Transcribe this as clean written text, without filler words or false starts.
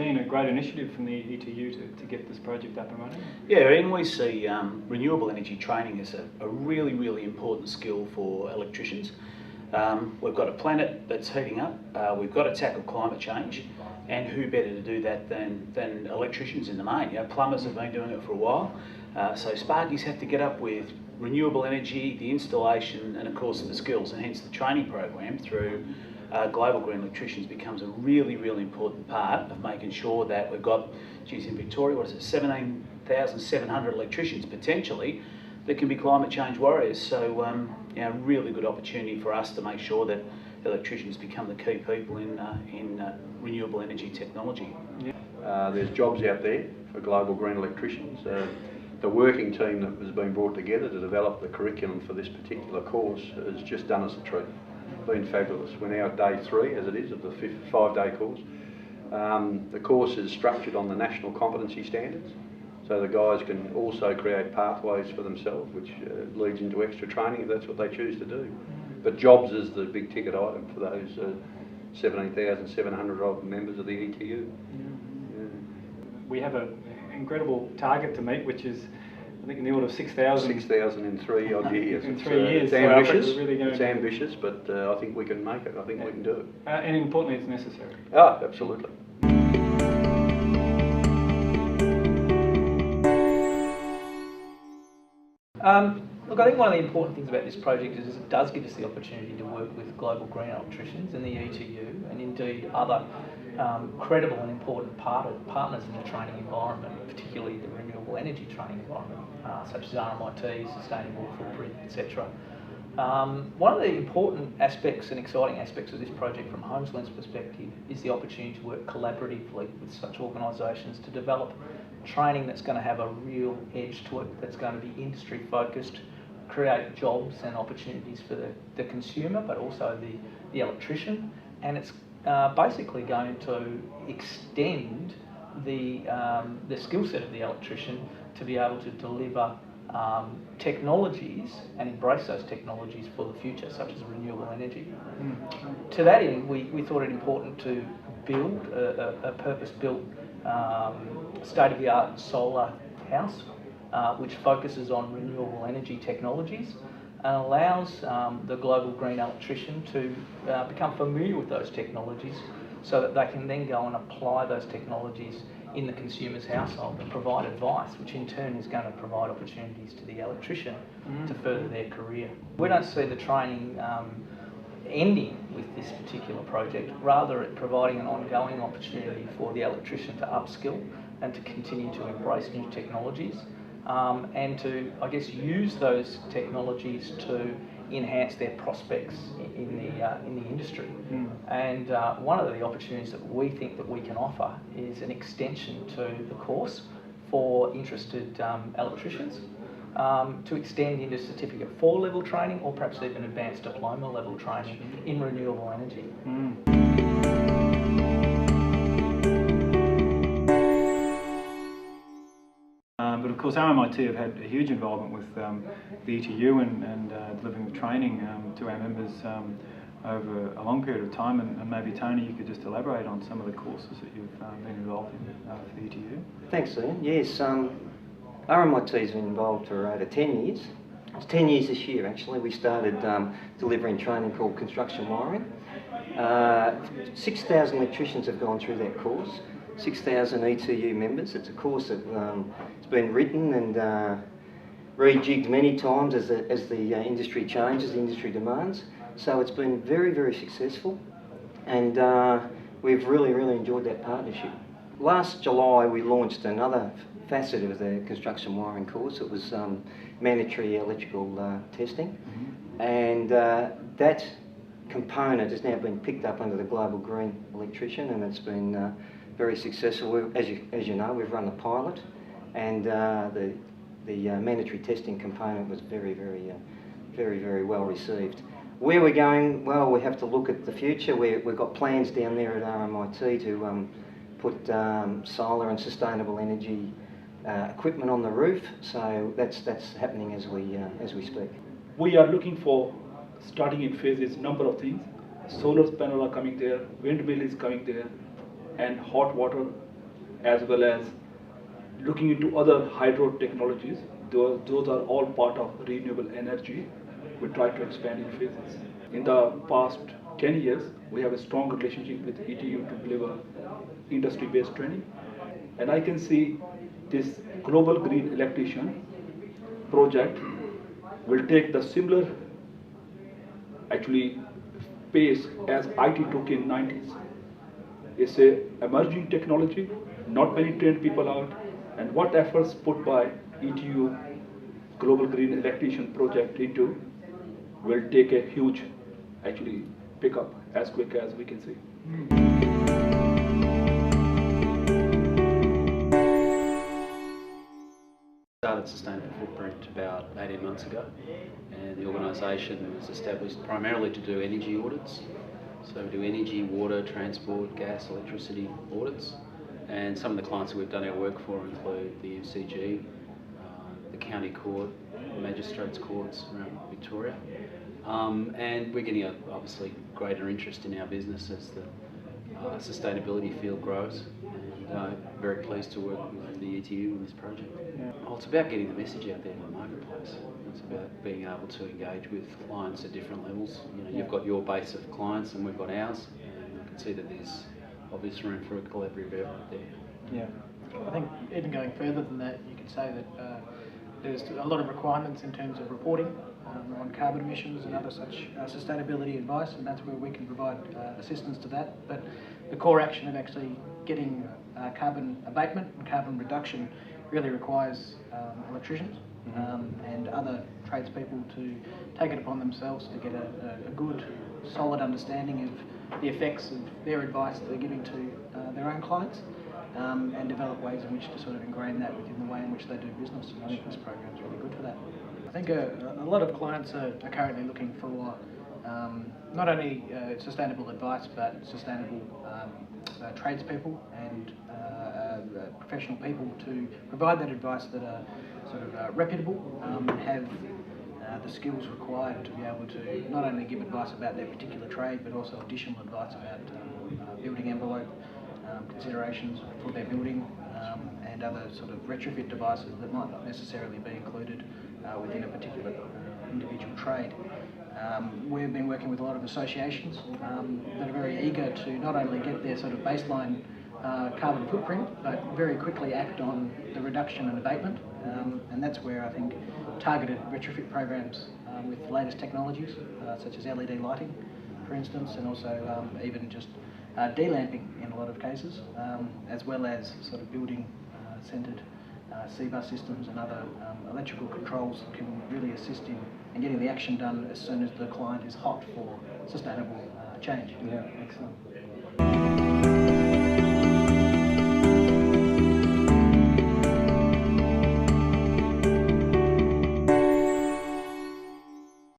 Dean, a great initiative from the ETU to get this project up and running. Yeah, and we see renewable energy training as a really, really important skill for electricians. We've got a planet that's heating up, we've got to tackle climate change, and who better to do that than electricians in the main? You know, plumbers have been doing it for a while, so Sparkies have to get up with renewable energy, the installation, and of course the skills, and hence the training program through Global Green Electricians becomes a really, really important part of making sure that we've got, geez, in Victoria, what is it, 17,700 electricians potentially that can be climate change warriors. So, you know, really good opportunity for us to make sure that electricians become the key people in renewable energy technology. Yeah. There's jobs out there for Global Green Electricians. The working team that has been brought together to develop the curriculum for this particular course has just done us a treat. Been fabulous. We're now at day 3, as it is, of the 5-day course. The course is structured on the national competency standards, so the guys can also create pathways for themselves, which leads into extra training if that's what they choose to do. But jobs is the big ticket item for those 17,700 odd members of the ETU. Yeah. We have an incredible target to meet, which is, I think, in the order of 6,000. 6,000 in 3 odd years. In 3 years. It's ambitious. It's ambitious, but I think we can make it. I think we can do it. And importantly, it's necessary. Ah, absolutely. Look, I think one of the important things about this project is it does give us the opportunity to work with Global Green Electricians and the ETU, and indeed other credible and important partners in the training environment, particularly the renewable energy training environment, such as RMIT, Sustainable Footprint, etc. One of the important aspects and exciting aspects of this project from Homeslend's perspective is the opportunity to work collaboratively with such organisations to develop training that's going to have a real edge to it, that's going to be industry focused, create jobs and opportunities for the consumer, but also the electrician, and it's basically going to extend the skill set of the electrician to be able to deliver technologies and embrace those technologies for the future, such as renewable energy. To that end, we thought it important to build a purpose-built state-of-the-art solar house, which focuses on renewable energy technologies and allows the Global Green Electrician to become familiar with those technologies so that they can then go and apply those technologies in the consumer's household and provide advice, which in turn is going to provide opportunities to the electrician to further their career. We don't see the training ending with this particular project, rather it providing an ongoing opportunity for the electrician to upskill and to continue to embrace new technologies and to, I guess, use those technologies to enhance their prospects in the industry. And one of the opportunities that we think that we can offer is an extension to the course for interested electricians to extend into Certificate 4 level training, or perhaps even advanced diploma level training in renewable energy. But of course RMIT have had a huge involvement with the ETU and delivering the training to our members over a long period of time, and maybe Tony, you could just elaborate on some of the courses that you've been involved in for the ETU. Thanks, Ian. Yes, RMIT's been involved for over 10 years. It's 10 years this year actually. We started delivering training called construction wiring. 6,000 electricians have gone through that course. 6,000 ETU members. It's a course that it's been written and rejigged many times as the industry changes, the industry demands. So it's been very, very successful, and we've really, really enjoyed that partnership. Last July we launched another facet of the construction wiring course. It was mandatory electrical testing, and that component has now been picked up under the Global Green Electrician, and it's been very successful. As you know, we've run the pilot, and the mandatory testing component was very, very well received. Where we're going, well, we have to look at the future. We've got plans down there at RMIT to put solar and sustainable energy equipment on the roof. So that's happening as we speak. We are looking for, starting in phases, number of things. Solar panel are coming there, windmill is coming there, and hot water as well as looking into other hydro technologies. Those are all part of renewable energy. We try to expand in phases. In the past 10 years, we have a strong relationship with ETU to deliver industry-based training. And I can see this global green electrician project will take the similar pace as IT took in 90s. It's a emerging technology, not many trained people out, and what efforts put by ETU Global Green Electrician project into will take a huge pickup as quick as we can see. Started Sustainable Footprint about 18 months ago, and the organisation was established primarily to do energy audits. So we do energy, water, transport, gas, electricity audits, and some of the clients that we've done our work for include the MCG, the County Court, Magistrates Courts around Victoria, and we're getting obviously greater interest in our business as the sustainability field grows, and very pleased to work with the ETU in this project. Yeah. Well, it's about getting the message out there in the marketplace. It's about being able to engage with clients at different levels. You know, you've got your base of clients and we've got ours, and I can see that there's obvious room for a collaborative effort there. Yeah. I think even going further than that, you could say that there's a lot of requirements in terms of reporting on carbon emissions and other such sustainability advice, and that's where we can provide assistance to that. But the core action of actually getting carbon abatement and carbon reduction really requires electricians and other tradespeople to take it upon themselves to get a good, solid understanding of the effects of their advice that they're giving to their own clients, and develop ways in which to sort of ingrain that within the way in which they do business. And I think this program is really good for that. I think a lot of clients are currently looking for not only sustainable advice, but sustainable tradespeople and professional people to provide that advice that are sort of reputable and have the skills required to be able to not only give advice about their particular trade, but also additional advice about building envelope considerations for their building and other sort of retrofit devices that might not necessarily be included within a particular individual trade. We've been working with a lot of associations that are very eager to not only get their sort of baseline carbon footprint, but very quickly act on the reduction and abatement, and that's where I think targeted retrofit programs with the latest technologies, such as LED lighting, for instance, and also even just de-lamping in a lot of cases, as well as sort of building centred C-bus systems and other electrical controls can really assist in getting the action done as soon as the client is hot for sustainable change. Yeah, excellent.